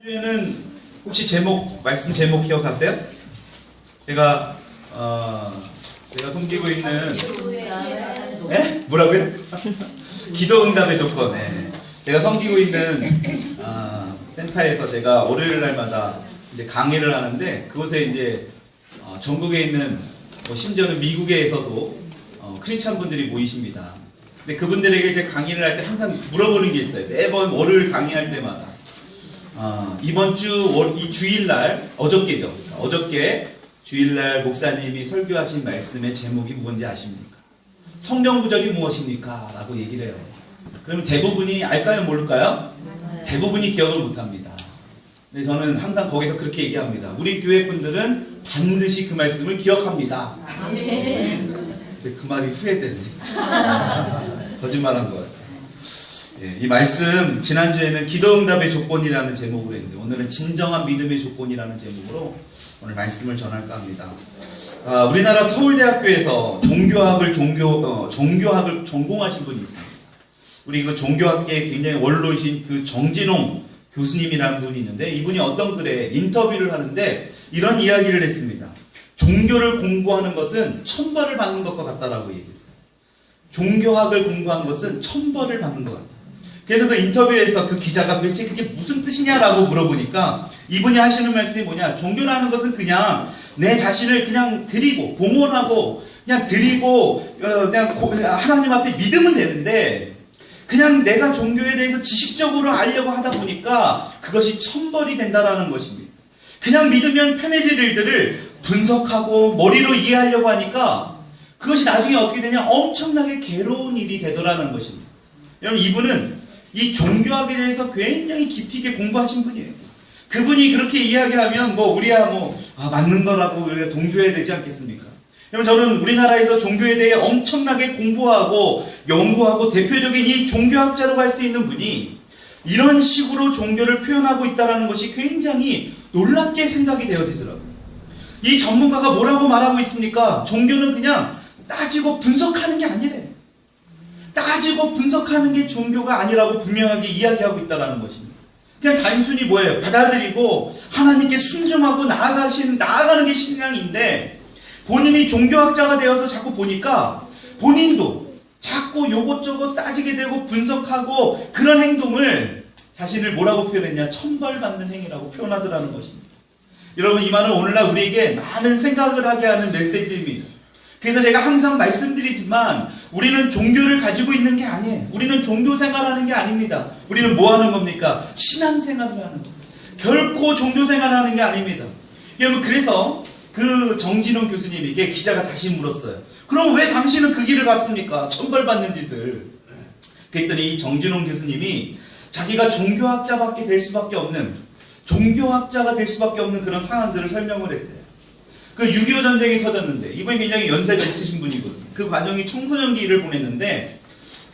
는 혹시 말씀 제목 기억하세요? 제가 섬기고 있는 뭐라고요? 기도응답의 조건. 제가 섬기고 있는 센터에서 제가 월요일 날마다 이제 강의를 하는데, 그곳에 이제 전국에 있는 심지어는 미국에서도 크리스찬 분들이 모이십니다. 근데 그분들에게 이제 강의를 할 때 항상 물어보는 게 있어요. 매번 월요일 강의할 때마다 이번 주 이 주일날, 어저께 주일날 목사님이 설교하신 말씀의 제목이 뭔지 아십니까? 성경 구절이 무엇입니까? 라고 얘기를 해요. 그러면 대부분이 알까요? 모를까요? 대부분이 기억을 못합니다. 근데 저는 항상 거기서 그렇게 얘기합니다. 우리 교회 분들은 반드시 그 말씀을 기억합니다. 근데 그 말이 후회되네. 거짓말한 것 같아요. 이 말씀 지난주에는 기도응답의 조건이라는 제목으로 했는데, 오늘은 진정한 믿음의 조건이라는 제목으로 오늘 말씀을 전할까 합니다. 우리나라 서울대학교에서 종교학을 전공하신 분이 있습니다. 우리 그 종교학계의 굉장히 원로이신 그 정진홍 교수님이라는 분이 있는데, 이분이 어떤 글에 인터뷰를 하는데 이런 이야기를 했습니다. 종교를 공부하는 것은 천벌을 받는 것과 같다라고 얘기했어요. 종교학을 공부한 것은 천벌을 받는 것 같다. 그래서 그 인터뷰에서 그 기자가 도대체 그게 무슨 뜻이냐라고 물어보니까 이분이 하시는 말씀이 뭐냐, 종교라는 것은 그냥 내 자신을 그냥 드리고 봉헌하고 그냥 드리고 그냥 하나님 앞에 믿으면 되는데, 그냥 내가 종교에 대해서 지식적으로 알려고 하다 보니까 그것이 천벌이 된다라는 것입니다. 그냥 믿으면 편해질 일들을 분석하고 머리로 이해하려고 하니까 그것이 나중에 어떻게 되냐, 엄청나게 괴로운 일이 되더라는 것입니다. 여러분, 이분은 이 종교학에 대해서 굉장히 깊이 있게 공부하신 분이에요. 그분이 그렇게 이야기하면 우리야 맞는 거라고 우리가 동조해야 되지 않겠습니까? 여러분, 저는 우리나라에서 종교에 대해 엄청나게 공부하고 연구하고 대표적인 이 종교학자로 할 수 있는 분이 이런 식으로 종교를 표현하고 있다는 것이 굉장히 놀랍게 생각이 되어지더라고요. 이 전문가가 뭐라고 말하고 있습니까? 종교는 그냥 따지고 분석하는 게 아니래. 따지고 분석하는 게 종교가 아니라고 분명하게 이야기하고 있다는 것입니다. 그냥 단순히 뭐예요? 받아들이고 하나님께 순종하고 나아가는 게 신앙인데, 본인이 종교학자가 되어서 자꾸 보니까 본인도 자꾸 요것저것 따지게 되고 분석하고, 그런 행동을 자신을 뭐라고 표현했냐? 천벌받는 행위라고 표현하더라는 것입니다. 여러분, 이 말은 오늘날 우리에게 많은 생각을 하게 하는 메시지입니다. 그래서 제가 항상 말씀드리지만, 우리는 종교를 가지고 있는 게 아니에요. 우리는 종교 생활하는 게 아닙니다. 우리는 뭐 하는 겁니까? 신앙생활을 하는 겁니다. 결코 종교 생활하는 게 아닙니다. 여러분, 그래서 그 정진홍 교수님에게 기자가 다시 물었어요. 그럼 왜 당신은 그 길을 갔습니까? 천벌받는 짓을. 그랬더니 이 정진홍 교수님이 자기가 종교학자가 될 수밖에 없는 그런 상황들을 설명을 했대요. 그 6.25 전쟁이 터졌는데, 이번에 굉장히 연세가 있으신 분이거든요. 그 과정이 청소년기를 보냈는데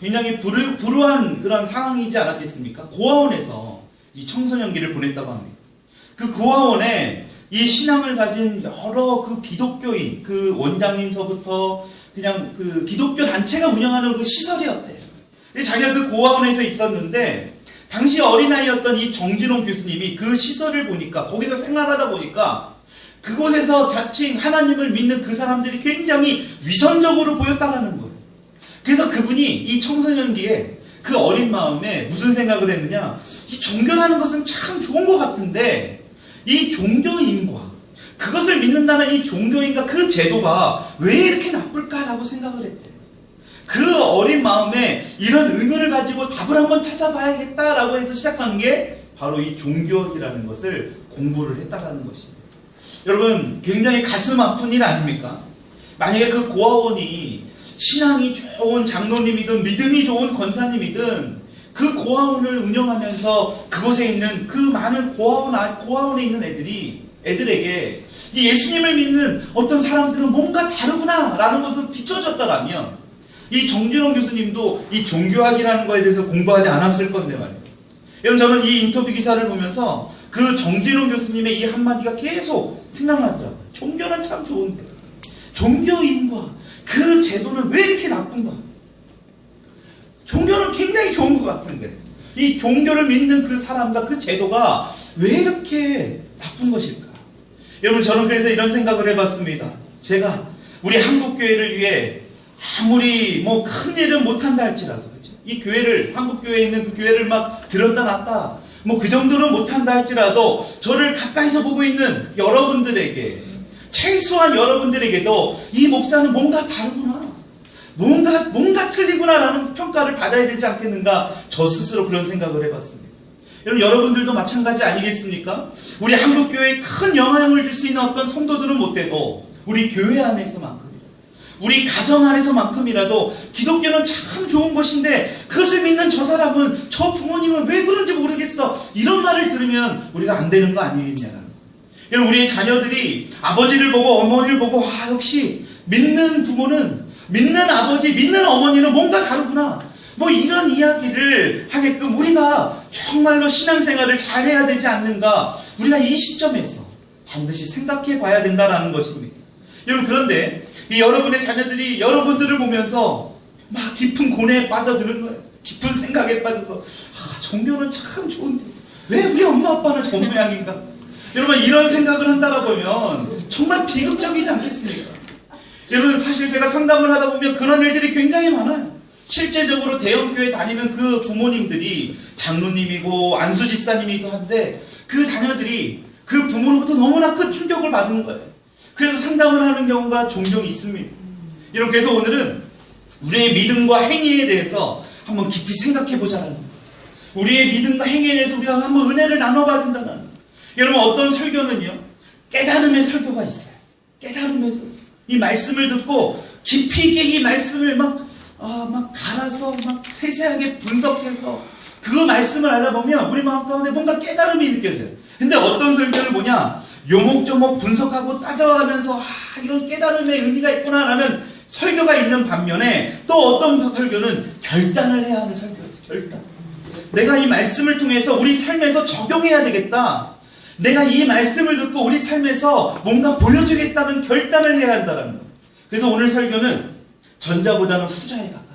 굉장히 불우한 그런 상황이지 않았겠습니까? 고아원에서 이 청소년기를 보냈다고 합니다. 그 고아원에 이 신앙을 가진 여러 그 기독교인, 그 원장님서부터 그냥 그 기독교 단체가 운영하는 그 시설이었대요. 자기가 그 고아원에서 있었는데, 당시 어린아이였던 이 정진홍 교수님이 그 시설을 보니까, 거기서 생활하다 보니까 그곳에서 자칭 하나님을 믿는 그 사람들이 굉장히 위선적으로 보였다는 거예요. 그래서 그분이 이 청소년기에 그 어린 마음에 무슨 생각을 했느냐, 이 종교라는 것은 참 좋은 것 같은데 이 종교인과 그것을 믿는다는 이 종교인과 그 제도가 왜 이렇게 나쁠까라고 생각을 했대요. 그 어린 마음에 이런 의문을 가지고 답을 한번 찾아봐야겠다라고 해서 시작한 게 바로 이 종교학이라는 것을 공부를 했다라는 것입니다. 여러분, 굉장히 가슴 아픈 일 아닙니까? 만약에 그 고아원이 신앙이 좋은 장로님이든 믿음이 좋은 권사님이든 그 고아원을 운영하면서 그곳에 있는 그 많은 고아원에 있는 애들에게 이 예수님을 믿는 어떤 사람들은 뭔가 다르구나 라는 것을 비춰졌다라면, 이 정진홍 교수님도 이 종교학이라는 거에 대해서 공부하지 않았을 건데 말이에요. 여러분, 저는 이 인터뷰 기사를 보면서 그 정진홍 교수님의 이 한마디가 계속 생각나더라고요. 종교는 참 좋은데 종교인과 그 제도는 왜 이렇게 나쁜가? 종교는 굉장히 좋은 것 같은데 이 종교를 믿는 그 사람과 그 제도가 왜 이렇게 나쁜 것일까? 여러분, 저는 그래서 이런 생각을 해봤습니다. 제가 우리 한국교회를 위해 아무리 뭐 큰 일은 못한다 할지라도, 그렇죠? 이 교회를, 한국교회에 있는 그 교회를 막 들었다 놨다, 뭐 그 정도는 못한다 할지라도 저를 가까이서 보고 있는 여러분들에게, 최소한 여러분들에게도 이 목사는 뭔가 다르구나, 뭔가 틀리구나라는 평가를 받아야 되지 않겠는가, 저 스스로 그런 생각을 해봤습니다. 여러분, 여러분들도 마찬가지 아니겠습니까? 우리 한국교회에 큰 영향을 줄 수 있는 어떤 성도들은 못해도 우리 교회 안에서만큼이라도, 우리 가정 안에서만큼이라도 기독교는 참 좋은 것인데 그것을 믿는 저 사람은, 저 부모님은 왜 그런지 모르겠어, 이런 말을 들으면 우리가 안 되는 거 아니겠냐라는 거예요. 여러분, 우리의 자녀들이 아버지를 보고 어머니를 보고, 역시 믿는 부모는, 믿는 아버지, 믿는 어머니는 뭔가 다르구나, 뭐 이런 이야기를 하게끔 우리가 정말로 신앙생활을 잘 해야 되지 않는가, 우리가 이 시점에서 반드시 생각해 봐야 된다는 것입니다. 여러분, 그런데 이 여러분의 자녀들이 여러분들을 보면서 막 깊은 고뇌에 빠져드는 거예요. 깊은 생각에 빠져서, 종교는 참 좋은데 왜 우리 엄마 아빠는 저 모양인가? 여러분, 이런 생각을 한다라 보면 정말 비극적이지 않겠습니까? 여러분, 사실 제가 상담을 하다 보면 그런 일들이 굉장히 많아요. 실제적으로 대형교회 다니는 그 부모님들이 장로님이고 안수 집사님이기도 한데 그 자녀들이 그 부모로부터 너무나 큰 충격을 받은 거예요. 그래서 상담을 하는 경우가 종종 있습니다. 여러분, 그래서 오늘은 우리의 믿음과 행위에 대해서 한번 깊이 생각해보자는 거예요. 우리의 믿음과 행위에 대해서 우리가 한번 은혜를 나눠봐야 된다는 거예요. 여러분, 어떤 설교는요, 깨달음의 설교가 있어요. 깨달음의 설교. 이 말씀을 듣고 깊이 있게 이 말씀을 막 갈아서 막 세세하게 분석해서 그 말씀을 알다 보면 우리 마음 가운데 뭔가 깨달음이 느껴져요. 근데 어떤 설교를 보냐, 요목조목 분석하고 따져가면서 이런 깨달음의 의미가 있구나라는 설교가 있는 반면에, 또 어떤 설교는 결단을 해야 하는 설교였어요. 결단. 내가 이 말씀을 통해서 우리 삶에서 적용해야 되겠다, 내가 이 말씀을 듣고 우리 삶에서 뭔가 보여주겠다는 결단을 해야 한다는 거예요. 그래서 오늘 설교는 전자보다는 후자에 가깝습니다.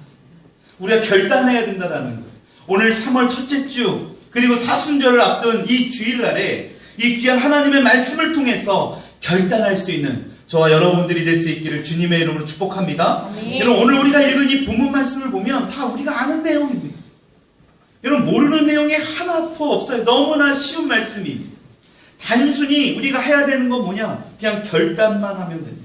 우리가 결단해야 된다는 거예요. 오늘 3월 첫째 주, 그리고 사순절을 앞둔 이 주일날에 이 귀한 하나님의 말씀을 통해서 결단할 수 있는 저와 여러분들이 될 수 있기를 주님의 이름으로 축복합니다. 여러분, 오늘 우리가 읽은 이 본문 말씀을 보면 다 우리가 아는 내용입니다. 여러분, 모르는 내용이 하나도 없어요. 너무나 쉬운 말씀입니다. 단순히 우리가 해야 되는 건 뭐냐, 그냥 결단만 하면 됩니다.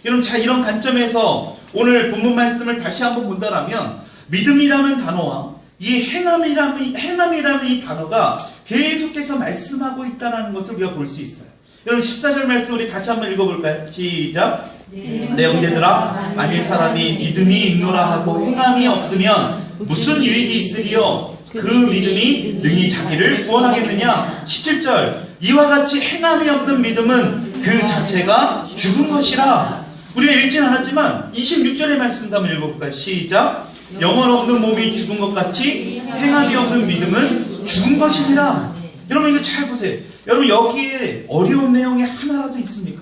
여러분, 자, 이런 관점에서 오늘 본문 말씀을 다시 한번 본다라면 믿음이라는 단어와 이 행함이라는 이 단어가 계속해서 말씀하고 있다는 것을 우리가 볼 수 있어요. 여러분, 14절 말씀 우리 같이 한번 읽어볼까요? 시작. 내 형제들아, 만일 사람이 믿음이 있노라 하고 행함이 없으면 무슨 유익이 있으리요? 그 믿음이 능히 자기를 구원하겠느냐? 17절. 이와 같이 행함이 없는 믿음은 그 자체가 죽은 것이라. 우리가 읽진 않았지만 26절의 말씀도 한번 읽어볼까요? 시작. 영혼 없는 몸이 죽은 것 같이 행함이 없는 믿음은 죽은 것이니라. 여러분, 이거 잘 보세요. 여러분, 여기에 어려운 내용이 하나라도 있습니까?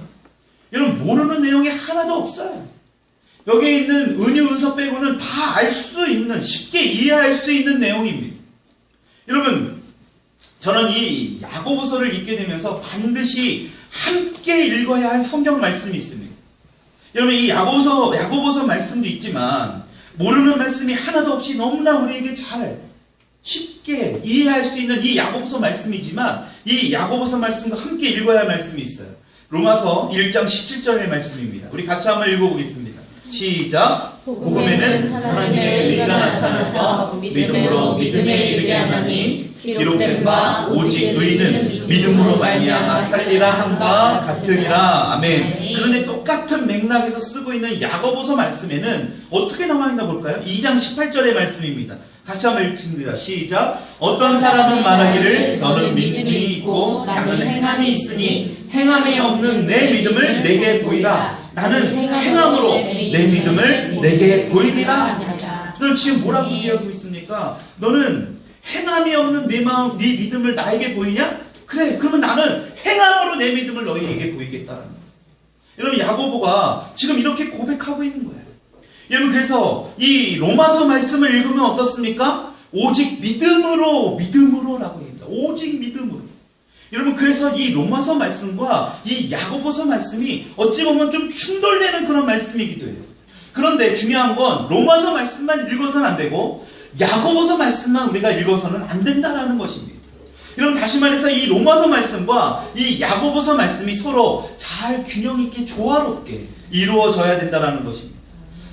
여러분, 모르는 내용이 하나도 없어요. 여기에 있는 은유 은서 빼고는 다 알 수 있는, 쉽게 이해할 수 있는 내용입니다. 여러분, 저는 이 야고보서를 읽게 되면서 반드시 함께 읽어야 할 성경 말씀이 있습니다. 여러분, 이 야고보서 말씀도 있지만 모르는 말씀이 하나도 없이 너무나 우리에게 잘 쉽게 이해할 수 있는 이 야고보서 말씀이지만, 이 야고보서 말씀과 함께 읽어야 할 말씀이 있어요. 로마서 1장 17절의 말씀입니다. 우리 같이 한번 읽어보겠습니다. 시작. 복음에는 하나님의 의가 나타나서 믿음으로 믿음에 이르게 하나니 기록된 바 오직 의는 믿음으로 말미암아 살리라 함과 같으니라. 아멘. 그런데 똑같은 맥락에서 쓰고 있는 야고보서 말씀에는 어떻게 나와있나 볼까요? 2장 18절의 말씀입니다. 같이 한번 읽습니다. 시작. 어떤 사람은 말하기를 너는 믿음이 있고 나는 행함이 있으니 행함이 없는 내 믿음을 내게 보이라. 나는 행함으로 내 믿음을 내게 보이리라. 너는 지금 뭐라고 얘기하고 있습니까? 너는 행함이 없는 네 마음, 네 믿음을 나에게 보이냐? 그래, 그러면 나는 행함으로 내 믿음을 너희에게 보이겠다는 거예요. 여러분, 야고보가 지금 이렇게 고백하고 있는 거예요. 여러분, 그래서 이 로마서 말씀을 읽으면 어떻습니까? 오직 믿음으로라고 얘기합니다. 오직 믿음으로. 여러분, 그래서 이 로마서 말씀과 이 야고보서 말씀이 어찌 보면 좀 충돌되는 그런 말씀이기도 해요. 그런데 중요한 건 로마서 말씀만 읽어서는 안 되고 야고보서 말씀만 우리가 읽어서는 안 된다라는 것입니다. 여러분, 다시 말해서 이 로마서 말씀과 이 야고보서 말씀이 서로 잘 균형 있게 조화롭게 이루어져야 된다는 것입니다.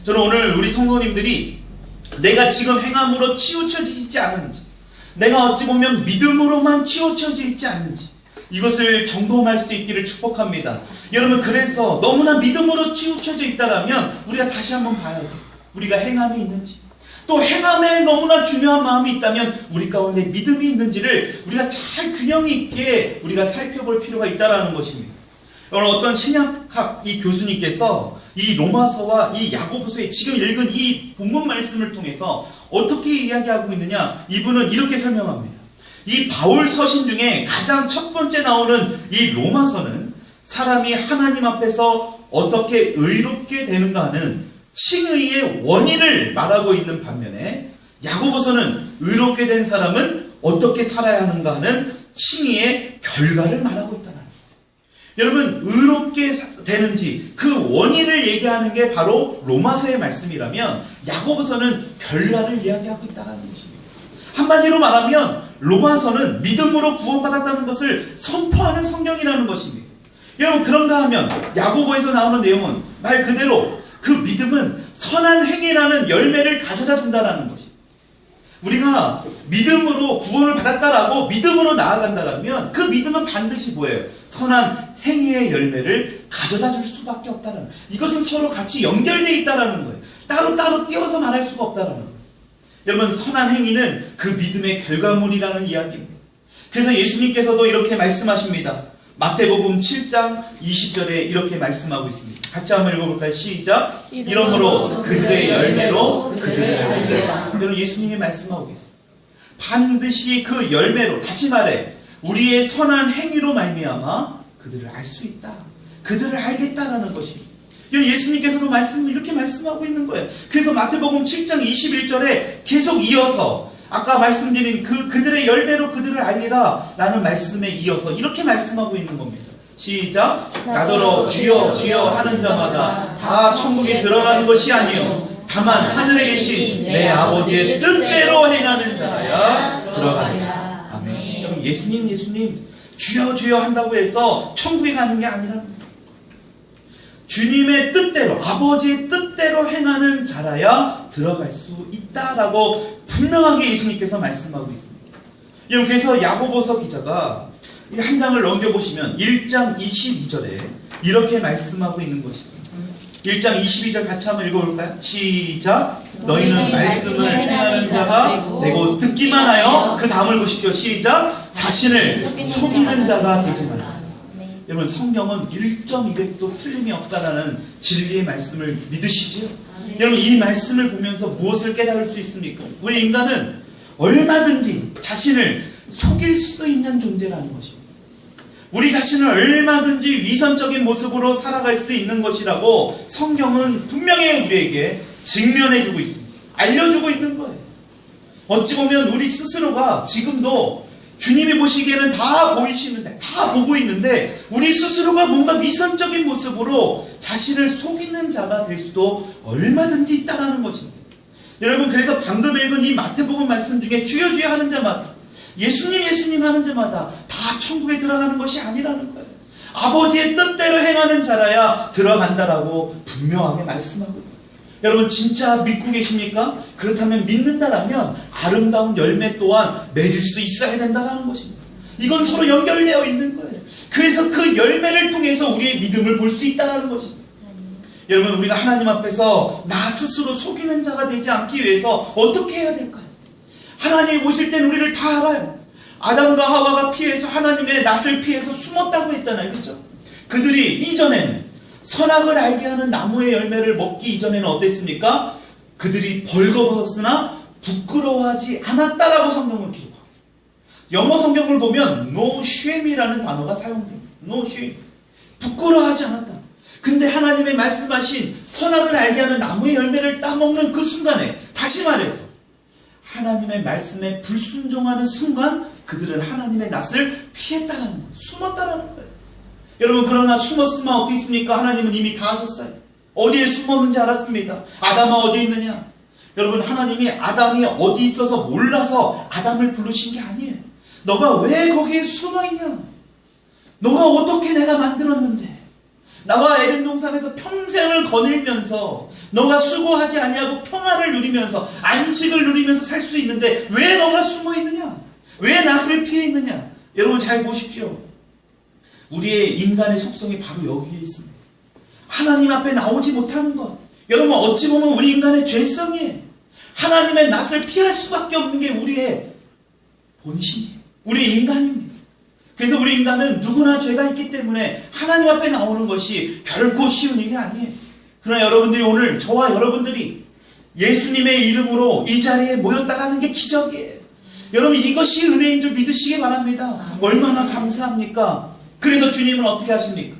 저는 오늘 우리 성도님들이 내가 지금 행함으로 치우쳐지지 않은지, 내가 어찌 보면 믿음으로만 치우쳐져 있지 않은지, 이것을 점검할 수 있기를 축복합니다. 여러분, 그래서 너무나 믿음으로 치우쳐져 있다라면 우리가 다시 한번 봐야 돼요. 우리가 행함이 있는지, 또 행함에 너무나 중요한 마음이 있다면 우리 가운데 믿음이 있는지를 우리가 잘 균형 있게 우리가 살펴볼 필요가 있다는 것입니다. 오늘 어떤 신약학 이 교수님께서 이 로마서와 이 야고보서에 지금 읽은 이 본문 말씀을 통해서 어떻게 이야기하고 있느냐, 이분은 이렇게 설명합니다. 이 바울 서신 중에 가장 첫 번째 나오는 이 로마서는 사람이 하나님 앞에서 어떻게 의롭게 되는가 하는 칭의의 원인을 말하고 있는 반면에 야고보서는 의롭게 된 사람은 어떻게 살아야 하는가 하는 칭의의 결과를 말하고 있다는 거예요. 여러분, 의롭게 되는지 그 원인을 얘기하는 게 바로 로마서의 말씀이라면 야고보서는 결과를 이야기하고 있다는 것입니다. 한마디로 말하면 로마서는 믿음으로 구원받았다는 것을 선포하는 성경이라는 것입니다. 여러분, 그런가 하면 야고보에서 나오는 내용은 말 그대로 그 믿음은 선한 행위라는 열매를 가져다 준다는 것입니다. 우리가 믿음으로 구원을 받았다라고 믿음으로 나아간다면 그 믿음은 반드시 뭐예요? 선한 행위의 열매를 가져다 줄 수밖에 없다는 거예요. 이것은 서로 같이 연결되어 있다는 거예요. 따로따로 띄어서 말할 수가 없다는 거예요. 여러분, 선한 행위는 그 믿음의 결과물이라는 이야기입니다. 그래서 예수님께서도 이렇게 말씀하십니다. 마태복음 7장 20절에 이렇게 말씀하고 있습니다. 같이 한번 읽어볼까요? 시작. 이러므로 그들의 열매로 그들을 알리라. 여러분, 예수님이 말씀하고 계세요. 반드시 그 열매로, 다시 말해 우리의 선한 행위로 말미암아 그들을 알 수 있다, 그들을 알겠다라는 것입니다. 예수님께서도 이렇게 말씀하고 있는 거예요. 그래서 마태복음 7장 21절에 계속 이어서 아까 말씀드린 그들의 열매로 그들을 알리라 라는 말씀에 이어서 이렇게 말씀하고 있는 겁니다. 시작. 나더러 주여 주여 하는 자마다 다 천국에 들어가는 것이 아니요 다만 하늘에 계신 내 아버지의 뜻대로 행하는 자라야 들어가리라. 아멘. 여러분, 예수님 주여 주여 한다고 해서 천국에 가는 게 아니랍니다. 주님의 뜻대로, 아버지의 뜻대로 행하는 자라야 들어갈 수 있다라고 분명하게 예수님께서 말씀하고 있습니다. 여러분, 그래서 야고보서 기자가 한 장을 넘겨보시면 1장 22절에 이렇게 말씀하고 있는 것입니다. 1장 22절 같이 한번 읽어볼까요? 시작. 너희는 말씀을 행하는 자가 되고 듣기만 하여, 그 다음을 보십시오. 시작. 자신을 속이는 자가 되지 말라. 여러분, 성경은 1.200도 틀림이 없다라는 진리의 말씀을 믿으시지요? 여러분, 이 말씀을 보면서 무엇을 깨달을 수 있습니까? 우리 인간은 얼마든지 자신을 속일 수 있는 존재라는 것입니다. 우리 자신을 얼마든지 위선적인 모습으로 살아갈 수 있는 것이라고 성경은 분명히 우리에게 증명해주고 있습니다. 알려주고 있는 거예요. 어찌 보면 우리 스스로가 지금도 주님이 보시기에는 다 보이시는데, 다 보고 있는데 우리 스스로가 뭔가 위선적인 모습으로 자신을 속이는 자가 될 수도 얼마든지 있다는 것입니다. 여러분, 그래서 방금 읽은 이 마태복음 말씀 중에 주여 주여 하는 자마다, 예수님 하는 자마다 다 천국에 들어가는 것이 아니라는 거예요. 아버지의 뜻대로 행하는 자라야 들어간다라고 분명하게 말씀하고 있어요. 여러분, 진짜 믿고 계십니까? 그렇다면 믿는다라면 아름다운 열매 또한 맺을 수 있어야 된다는 것입니다. 이건 서로 연결되어 있는 거예요. 그래서 그 열매를 통해서 우리의 믿음을 볼 수 있다는 것입니다. 여러분, 우리가 하나님 앞에서 나 스스로 속이는 자가 되지 않기 위해서 어떻게 해야 될까요? 하나님이 보실 땐 우리를 다 알아요. 아담과 하와가 피해서, 하나님의 낯을 피해서 숨었다고 했잖아요. 그렇죠? 그들이 이전에는 선악을 알게 하는 나무의 열매를 먹기 이전에는 어땠습니까? 그들이 벌거벗었으나 부끄러워하지 않았다라고 성경을 기록합니다. 영어 성경을 보면 no shame이라는 단어가 사용됩니다. no shame. 부끄러워하지 않았다. 근데 하나님의 말씀하신 선악을 알게 하는 나무의 열매를 따먹는 그 순간에, 다시 말해서 하나님의 말씀에 불순종하는 순간 그들은 하나님의 낯을 피했다라는 거예요. 숨었다라는 거예요. 여러분, 그러나 숨었으면 어떻게 있습니까? 하나님은 이미 다 하셨어요. 어디에 숨었는지 알았습니다. 아담아 어디 있느냐? 여러분, 하나님이 아담이 어디 있어서 몰라서 아담을 부르신 게 아니에요. 너가 왜 거기에 숨어있냐? 너가 어떻게 내가 만들었는데 나와 에덴 동산에서 평생을 거닐면서 너가 수고하지 아니하고 평화를 누리면서 안식을 누리면서 살 수 있는데 왜 너가 숨어있느냐? 왜 낯을 피해 있느냐? 여러분 잘 보십시오. 우리의 인간의 속성이 바로 여기에 있습니다. 하나님 앞에 나오지 못하는 것. 여러분 어찌 보면 우리 인간의 죄성이에요. 하나님의 낯을 피할 수밖에 없는 게 우리의 본심이에요. 우리 인간입니다. 그래서 우리 인간은 누구나 죄가 있기 때문에 하나님 앞에 나오는 것이 결코 쉬운 일이 아니에요. 그러나 여러분들이 오늘 저와 여러분들이 예수님의 이름으로 이 자리에 모였다라는 게 기적이에요. 여러분 이것이 은혜인 줄 믿으시기 바랍니다. 얼마나 감사합니까? 그래서 주님은 어떻게 하십니까?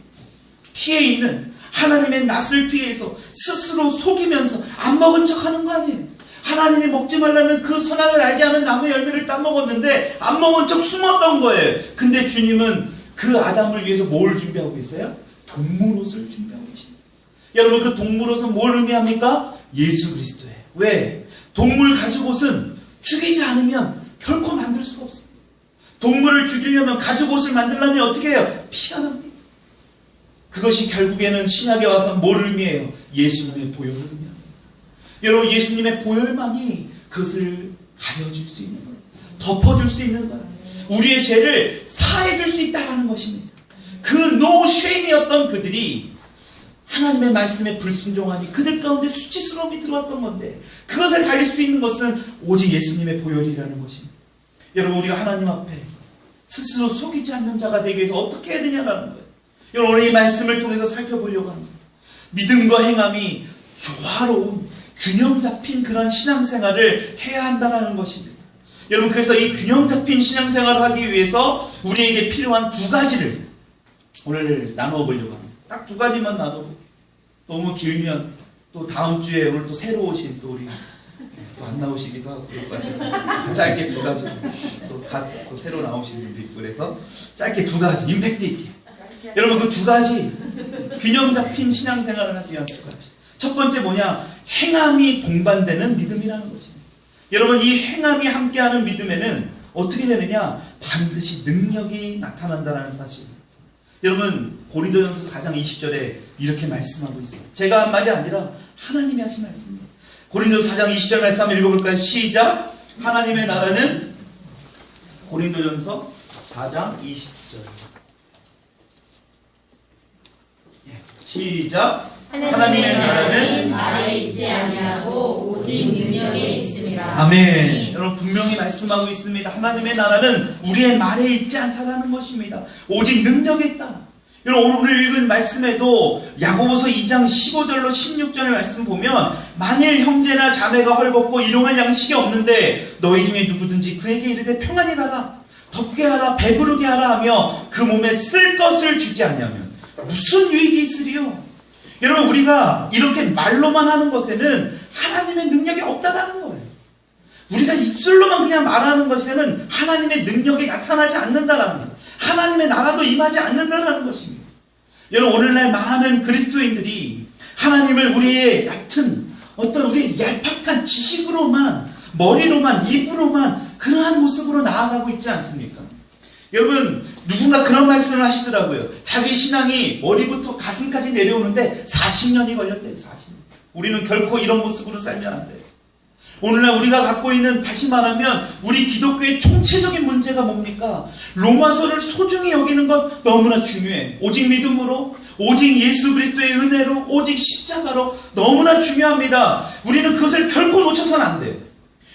피해 있는 하나님의 낯을 피해서 스스로 속이면서 안 먹은 척하는 거 아니에요. 하나님이 먹지 말라는 그 선악을 알게 하는 나무의 열매를 따먹었는데 안 먹은 척 숨었던 거예요. 근데 주님은 그 아담을 위해서 뭘 준비하고 계세요? 동물옷을 준비하고 계십니다. 여러분 그 동물옷은 뭘 의미합니까? 예수 그리스도예요. 왜? 동물 가죽옷은 죽이지 않으면 결코 만들 수가 없습니다. 동물을 죽이려면 가죽옷을 만들려면 어떻게 해요? 피가 납니다. 그것이 결국에는 신약에 와서 뭘 의미해요? 예수님의 보혈을 의미합니다. 여러분 예수님의 보혈만이 그것을 가려줄 수 있는 거예요. 덮어줄 수 있는 거예요. 우리의 죄를 사해줄 수 있다는 것입니다. 그 노 쉐임이었던 그들이 하나님의 말씀에 불순종하니 그들 가운데 수치스러움이 들어왔던 건데 그것을 가릴 수 있는 것은 오직 예수님의 보혈이라는 것입니다. 여러분 우리가 하나님 앞에 스스로 속이지 않는 자가 되기 위해서 어떻게 해야 되냐라는 거예요. 여러분 오늘 이 말씀을 통해서 살펴보려고 합니다. 믿음과 행함이 조화로운 균형 잡힌 그런 신앙생활을 해야 한다는 것입니다. 여러분 그래서 이 균형 잡힌 신앙생활을 하기 위해서 우리에게 필요한 두 가지를 오늘 나눠보려고 합니다. 딱 두 가지만 나눠볼게요. 너무 길면 또 다음 주에 오늘 또 새로 오신 또 우리 또 안 나오시기도 하고 그럴 것 같아서 짧게 두 가지 또 새로 나오신 분도 있고 그래서 짧게 두 가지 임팩트 있게 여러분 그 두 가지 균형 잡힌 신앙생활을 하기 위한 두 가지. 첫 번째 뭐냐? 행함이 동반되는 믿음이라는 것입니다. 여러분 이 행함이 함께하는 믿음에는 어떻게 되느냐? 반드시 능력이 나타난다는 사실입니다. 여러분 고린도전서 4장 20절에 이렇게 말씀하고 있어요. 제가 한 말이 아니라 하나님이 하신 말씀입니다. 고린도전서 4장 20절 말씀 한번 읽어볼까요? 시작! 하나님의 나라는 고린도전서 4장 20절 시작! 하나님의 나라는 말에 있지 아니하고 오직 능력에 있습니다. 아멘. 여러분 분명히 말씀하고 있습니다. 하나님의 나라는 우리의 말에 있지 않다라는 것입니다. 오직 능력에 있다. 여러분 오늘 읽은 말씀에도 야고보서 2장 15절로 16절의 말씀 보면 만일 형제나 자매가 헐벗고 일용할 양식이 없는데 너희 중에 누구든지 그에게 이르되 평안히 가라 덥게 하라 배부르게 하라 하며 그 몸에 쓸 것을 주지 아니하면 무슨 유익이 있으리요? 여러분 우리가 이렇게 말로만 하는 것에는 하나님의 능력이 없다라는 거예요. 우리가 입술로만 그냥 말하는 것에는 하나님의 능력이 나타나지 않는다라는 거예요. 하나님의 나라도 임하지 않는다라는 것입니다. 여러분 오늘날 많은 그리스도인들이 하나님을 우리의 얕은 어떤 우리의 얄팍한 지식으로만 머리로만 입으로만 그러한 모습으로 나아가고 있지 않습니까? 여러분 누군가 그런 말씀을 하시더라고요. 자기 신앙이 머리부터 가슴까지 내려오는데 40년이 걸렸대요. 40년. 우리는 결코 이런 모습으로 살면 안 돼요. 오늘날 우리가 갖고 있는 다시 말하면 우리 기독교의 총체적인 문제가 뭡니까? 로마서를 소중히 여기는 것 너무나 중요해. 오직 믿음으로 오직 예수 그리스도의 은혜로 오직 십자가로 너무나 중요합니다. 우리는 그것을 결코 놓쳐서는 안 돼요.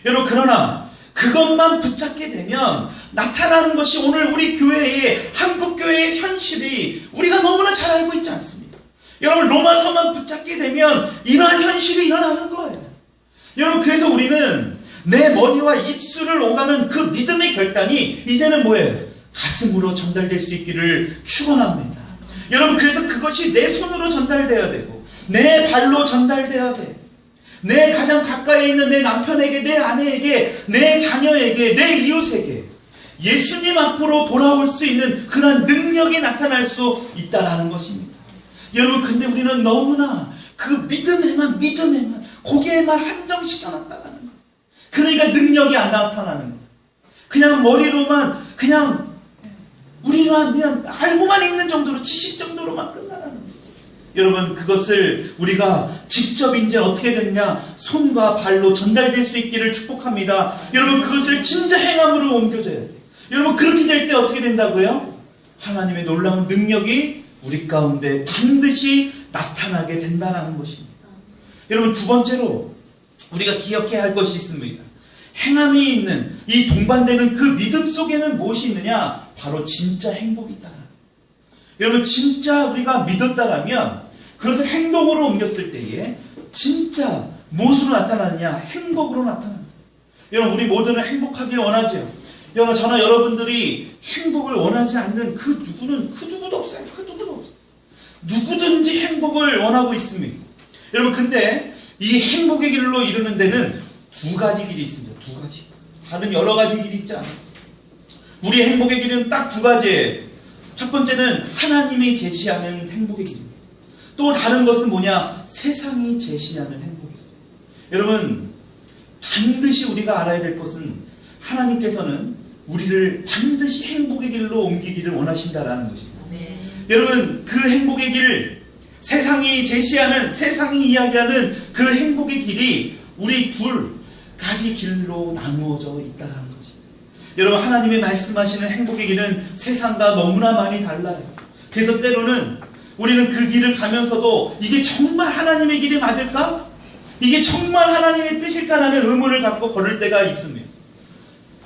여러분 그러나 그것만 붙잡게 되면 나타나는 것이 오늘 우리 교회의 한국교회의 현실이 우리가 너무나 잘 알고 있지 않습니까? 여러분 로마서만 붙잡게 되면 이러한 현실이 일어나는 거예요. 여러분 그래서 우리는 내 머리와 입술을 오가는 그 믿음의 결단이 이제는 뭐예요? 가슴으로 전달될 수 있기를 축원합니다. 여러분 그래서 그것이 내 손으로 전달돼야 되고 내 발로 전달돼야 돼. 내 가장 가까이 있는 내 남편에게 내 아내에게 내 자녀에게 내 이웃에게 예수님 앞으로 돌아올 수 있는 그런 능력이 나타날 수 있다라는 것입니다. 여러분, 근데 우리는 너무나 그 믿음에만 거기에만 한정시켜놨다라는 거예요. 그러니까 능력이 안 나타나는 거예요. 그냥 머리로만 그냥 우리만 그냥 알고만 있는 정도로, 지식 정도로만 끝나라는 거예요. 여러분, 그것을 우리가 직접 이제 어떻게 됐냐, 손과 발로 전달될 수 있기를 축복합니다. 여러분, 그것을 진짜 행함으로 옮겨져야 돼요. 여러분, 그렇게 될 때 어떻게 된다고요? 하나님의 놀라운 능력이 우리 가운데 반드시 나타나게 된다라는 것입니다. 여러분, 두 번째로 우리가 기억해야 할 것이 있습니다. 행함이 있는 이 동반되는 그 믿음 속에는 무엇이 있느냐? 바로 진짜 행복이 있다. 여러분, 진짜 우리가 믿었다라면 그것을 행동으로 옮겼을 때에 진짜 무엇으로 나타나느냐? 행복으로 나타납니다. 여러분, 우리 모두는 행복하길 원하죠. 저나 여러분들이 행복을 원하지 않는 그 누구도 없어요. 그 누구도 없어요. 누구든지 행복을 원하고 있습니다. 여러분, 근데 이 행복의 길로 이르는 데는 두 가지 길이 있습니다. 두 가지. 다른 여러 가지 길이 있지 않아요. 우리의 행복의 길은 딱 두 가지예요. 첫 번째는 하나님이 제시하는 행복의 길입니다. 또 다른 것은 뭐냐? 세상이 제시하는 행복의 길. 여러분, 반드시 우리가 알아야 될 것은 하나님께서는 우리를 반드시 행복의 길로 옮기기를 원하신다라는 것입니다. 네. 여러분, 그 행복의 길, 세상이 제시하는, 세상이 이야기하는 그 행복의 길이 우리 둘 가지 길로 나누어져 있다는 것입니다. 여러분, 하나님이 말씀하시는 행복의 길은 세상과 너무나 많이 달라요. 그래서 때로는 우리는 그 길을 가면서도 이게 정말 하나님의 길이 맞을까? 이게 정말 하나님의 뜻일까라는 의문을 갖고 걸을 때가 있습니다.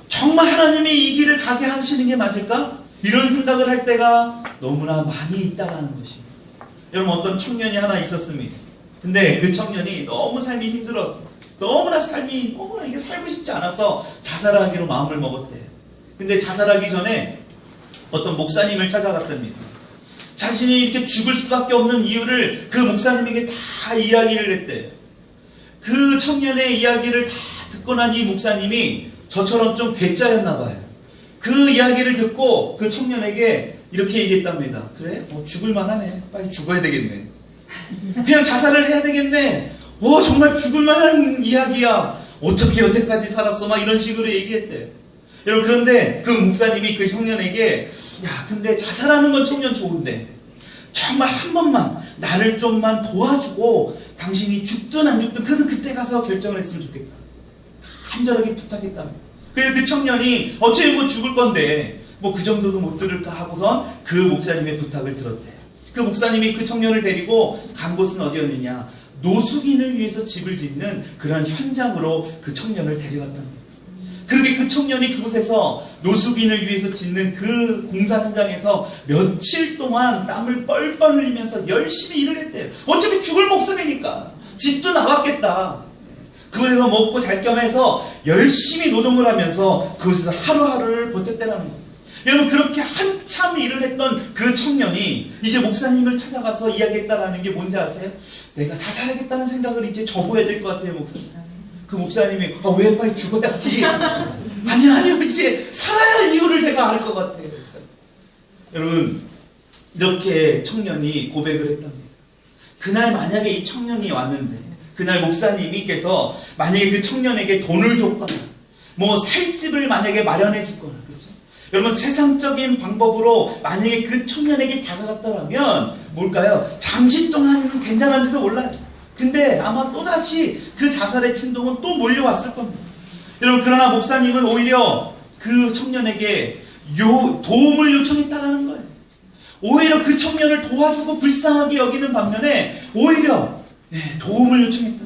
정말 하나님이 이 길을 가게 하시는 게 맞을까? 이런 생각을 할 때가 너무나 많이 있다는 것입니다. 여러분, 어떤 청년이 하나 있었습니다. 근데 그 청년이 너무 삶이 힘들어서, 너무나 이게 살고 싶지 않아서 자살하기로 마음을 먹었대요. 근데 자살하기 전에 어떤 목사님을 찾아갔답니다. 자신이 이렇게 죽을 수밖에 없는 이유를 그 목사님에게 다 이야기를 했대요. 그 청년의 이야기를 다 듣고 난 이 목사님이 저처럼 좀 괴짜였나 봐요. 그 이야기를 듣고 그 청년에게 이렇게 얘기했답니다. 그래? 죽을 만하네. 빨리 죽어야 되겠네. 그냥 자살을 해야 되겠네. 정말 죽을 만한 이야기야. 어떻게 여태까지 살았어? 막 이런 식으로 얘기했대요. 여러분, 그런데 그 목사님이 그 청년에게, 야, 근데 자살하는 건 청년 좋은데 정말 한 번만 나를 좀만 도와주고 당신이 죽든 안 죽든 그때 가서 결정을 했으면 좋겠다. 간절하게 부탁했답니다. 그래서 그 청년이 어차피 죽을 건데 그 정도도 못 들을까 하고선 그 목사님의 부탁을 들었대요. 그 목사님이 그 청년을 데리고 간 곳은 어디였느냐? 노숙인을 위해서 집을 짓는 그런 현장으로 그 청년을 데려갔답니다. 그렇게 그 청년이 그곳에서 노숙인을 위해서 짓는 그 공사 현장에서 며칠 동안 땀을 뻘뻘 흘리면서 열심히 일을 했대요. 어차피 죽을 목숨이니까 집도 나왔겠다. 그곳에서 먹고 잘 겸 해서 열심히 노동을 하면서 그곳에서 하루하루를 버텼다는 거예요. 여러분, 그렇게 한참 일을 했던 그 청년이 이제 목사님을 찾아가서 이야기했다라는 게 뭔지 아세요? 내가 자살하겠다는 생각을 이제 접어야 될 것 같아요, 목사님. 그 목사님이 왜 빨리 죽어야지? 아니요, 이제 살아야 할 이유를 제가 알 것 같아요, 목사님. 여러분, 이렇게 청년이 고백을 했답니다. 그날 만약에 이 청년이 왔는데, 그날 목사님께서 만약에 그 청년에게 돈을 줬거나 살 집을 만약에 마련해 줬거나, 그렇죠? 여러분, 세상적인 방법으로 만약에 그 청년에게 다가갔더라면 뭘까요? 잠시 동안 괜찮은지도 몰라요. 근데 아마 또다시 그 자살의 충동은 또 몰려왔을 겁니다. 여러분, 그러나 목사님은 오히려 그 청년에게 도움을 요청했다라는 거예요. 오히려 그 청년을 도와주고 불쌍하게 여기는 반면에 오히려 도움을 요청했다.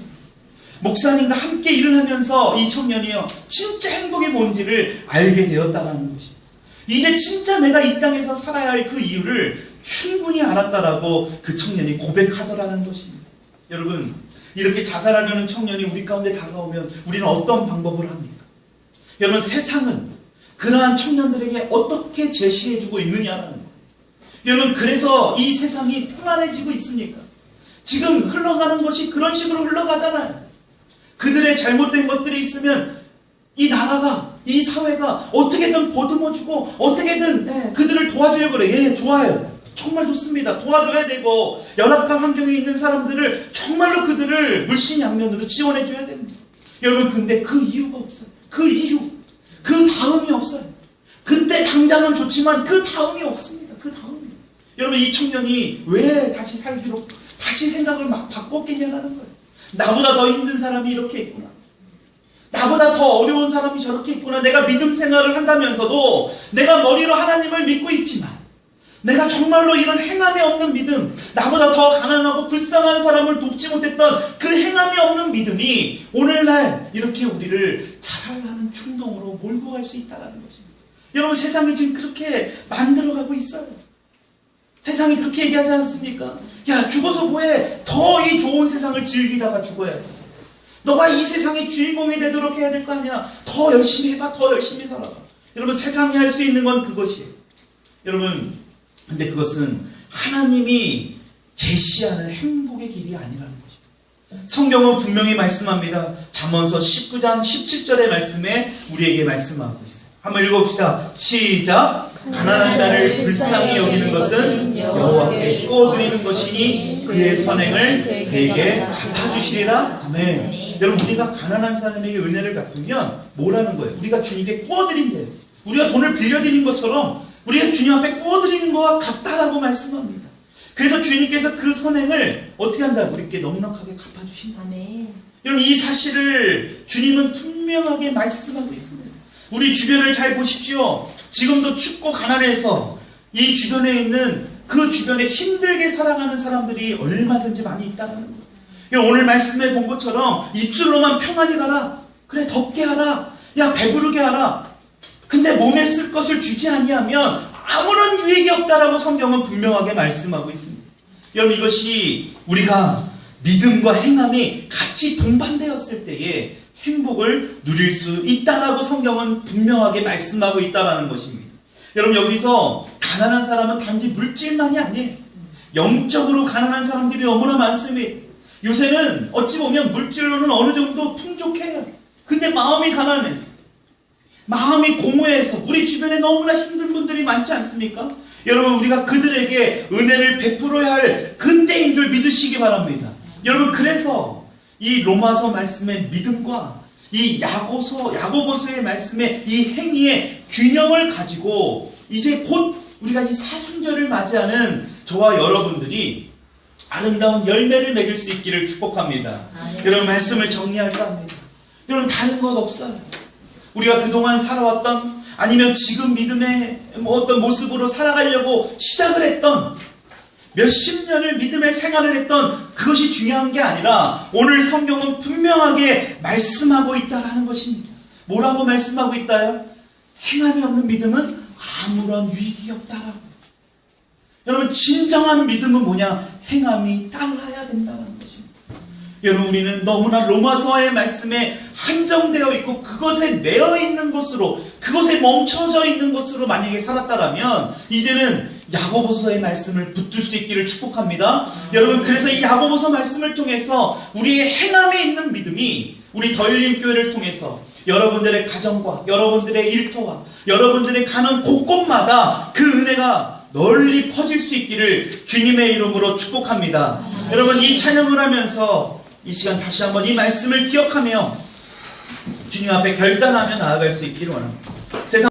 목사님과 함께 일을 하면서 이 청년이요, 진짜 행복이 뭔지를 알게 되었다라는 것입니다. 이제 진짜 내가 이 땅에서 살아야 할 그 이유를 충분히 알았다라고 그 청년이 고백하더라는 것입니다. 여러분, 이렇게 자살하려는 청년이 우리 가운데 다가오면 우리는 어떤 방법을 합니까? 여러분, 세상은 그러한 청년들에게 어떻게 제시해주고 있느냐라는 거예요. 여러분, 그래서 이 세상이 평안해지고 있습니까? 지금 흘러가는 것이 그런 식으로 흘러가잖아요. 그들의 잘못된 것들이 있으면 이 나라가, 이 사회가 어떻게든 보듬어주고 어떻게든 그들을 도와주려고 그래. 예, 좋아요. 정말 좋습니다. 도와줘야 되고 열악한 환경에 있는 사람들을 정말로 그들을 물심양면으로 지원해줘야 됩니다. 여러분 근데 그 이유가 없어요. 그 이유, 그 다음이 없어요. 그때 당장은 좋지만 그 다음이 없습니다. 그 다음이. 여러분 이 청년이 왜 다시 살기로 다시 생각을 막 바꿨겠냐라는 거예요. 나보다 더 힘든 사람이 이렇게 있구나. 나보다 더 어려운 사람이 저렇게 있구나. 내가 믿음 생활을 한다면서도 내가 머리로 하나님을 믿고 있지만 내가 정말로 이런 행함이 없는 믿음, 나보다 더 가난하고 불쌍한 사람을 돕지 못했던 그 행함이 없는 믿음이 오늘날 이렇게 우리를 자살하는 충동으로 몰고 갈 수 있다는 것입니다. 여러분 세상이 지금 그렇게 만들어가고 있어요. 세상이 그렇게 얘기하지 않습니까? 야 죽어서 뭐해? 더 이 좋은 세상을 즐기다가 죽어야 돼. 너가 이 세상의 주인공이 되도록 해야 될 거 아니야. 더 열심히 해봐. 더 열심히 살아봐. 여러분 세상이 할 수 있는 건 그것이에요. 여러분 근데 그것은 하나님이 제시하는 행복의 길이 아니라는 것입니다. 성경은 분명히 말씀합니다. 잠언서 19장 17절의 말씀에 우리에게 말씀하고 있어요. 한번 읽어봅시다. 시작. 가난한 자를 불쌍히 여기는 것은 여호와께 꿔드리는 것이니 그의 선행을 그에게 갚아주시리라. 아멘. 여러분 우리가 가난한 사람에게 은혜를 갚으면 뭐라는 거예요? 우리가 주님께 꿔드린대요. 우리가 돈을 빌려드린 것처럼 우리가 주님 앞에 꿔드리는 것과 같다라고 말씀합니다. 그래서 주님께서 그 선행을 어떻게 한다고 우리께 넉넉하게 갚아주신다. 아멘. 여러분 이 사실을 주님은 분명하게 말씀하고 있습니다. 우리 주변을 잘 보십시오. 지금도 춥고 가난해서 이 주변에 있는 그 주변에 힘들게 살아가는 사람들이 얼마든지 많이 있다는 거예요. 오늘 말씀해 본 것처럼 입술로만 평안히 가라. 그래 덥게 하라. 야 배부르게 하라. 근데 몸에 쓸 것을 주지 아니하면 아무런 유익이 없다라고 성경은 분명하게 말씀하고 있습니다. 여러분 이것이 우리가 믿음과 행함이 같이 동반되었을 때에 행복을 누릴 수 있다라고 성경은 분명하게 말씀하고 있다라는 것입니다. 여러분 여기서 가난한 사람은 단지 물질만이 아니에요. 영적으로 가난한 사람들이 너무나 많습니다. 요새는 어찌 보면 물질로는 어느 정도 풍족해요. 근데 마음이 가난해서 마음이 공허해서 우리 주변에 너무나 힘든 분들이 많지 않습니까? 여러분 우리가 그들에게 은혜를 베풀어야 할 그때인 줄 믿으시기 바랍니다. 여러분 그래서 이 로마서 말씀의 믿음과 이 야고보서의 말씀의 이 행위의 균형을 가지고 이제 곧 우리가 이 사순절을 맞이하는 저와 여러분들이 아름다운 열매를 맺을 수 있기를 축복합니다. 여러분 말씀을 정리할까 합니다. 여러분 다른 것 없어요. 우리가 그동안 살아왔던 아니면 지금 믿음의 어떤 모습으로 살아가려고 시작을 했던 몇십 년을 믿음의 생활을 했던 그것이 중요한 게 아니라 오늘 성경은 분명하게 말씀하고 있다라는 것입니다. 뭐라고 말씀하고 있다요? 행함이 없는 믿음은 아무런 유익이 없다라고. 여러분 진정한 믿음은 뭐냐? 행함이 따라야 된다는 것입니다. 여러분 우리는 너무나 로마서의 말씀에 한정되어 있고 그것에 매여 있는 것으로 그것에 멈춰져 있는 것으로 만약에 살았다라면 이제는 야고보서의 말씀을 붙들 수 있기를 축복합니다. 여러분 그래서 이 야고보서 말씀을 통해서 우리의 행함에 있는 믿음이 우리 더일린 교회를 통해서 여러분들의 가정과 여러분들의 일터와 여러분들의 가는 곳곳마다 그 은혜가 널리 퍼질 수 있기를 주님의 이름으로 축복합니다. 여러분 이 찬양을 하면서 이 시간 다시 한번 이 말씀을 기억하며 주님 앞에 결단하며 나아갈 수 있기를 원합니다. 세상